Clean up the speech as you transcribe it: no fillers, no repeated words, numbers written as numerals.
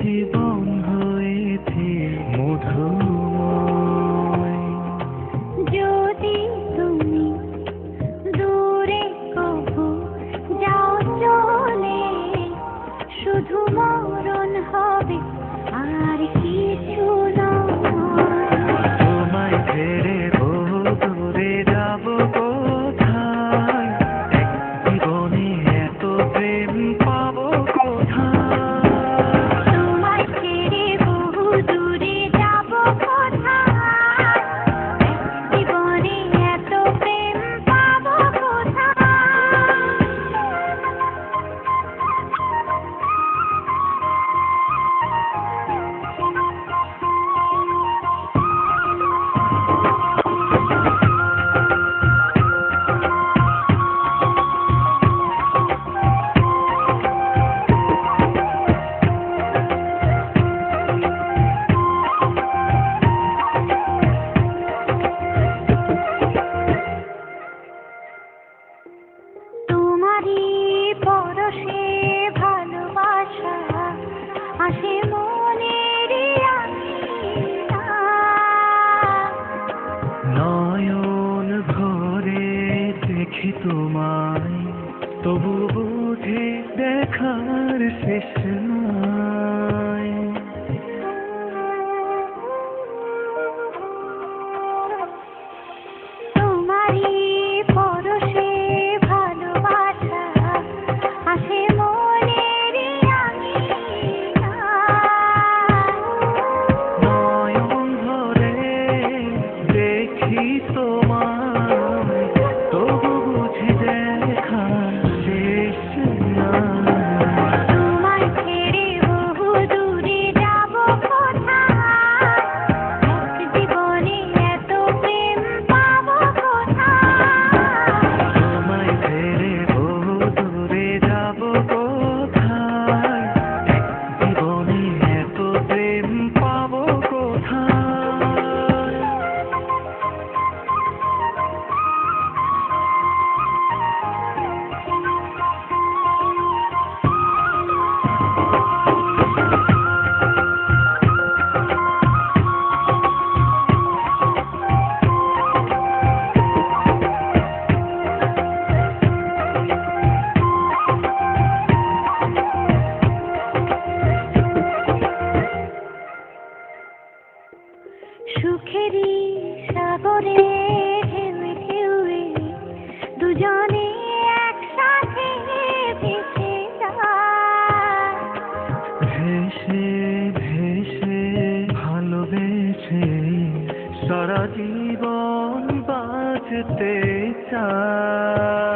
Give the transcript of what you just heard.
জীবন হয়েছে মধুময়। যদি তুমি দূরে কবু যাও চলে, শুধু মরণ হবে আর কিছু নয়। তোমায় ছেড়ে বহু দূরে যাব কোথায়, এক জীবনে এত প্রেম পাবো কোথায়। তোমায় ছেড়ে বহু দূরে যাব কোথায়, এক জীবনে এত প্রেম পাবো কোথায়। তোমারই পরশে ভালোবাসা আসে মনের নয়ন ভরে দেখি তোমায়, তবু বুঝে দেখার শেষ নাই। তোমারই পরশে ভালোবাসা আসে মনের নয়ন ভরে দেখি তোমায়, তবু বুঝি দেখার শেষ নাই। তোমায় ছেড়ে বহু দূরে যাব কোথায়, এক জীবনে এত প্রেম পাবো কোথায়। তোমায় ছেড়ে বহু দূরে যাব কোথায়, এক জীবনে এত প্রেম পাবো কোথায়। সুখেরই সাগরে ঢেউয়ে ঢেউয়ে দুজনে একসাথে ভেসে যায়। ভেসে ভেসে ভালোবেসে সারা জীবন বাঁচতে চাই।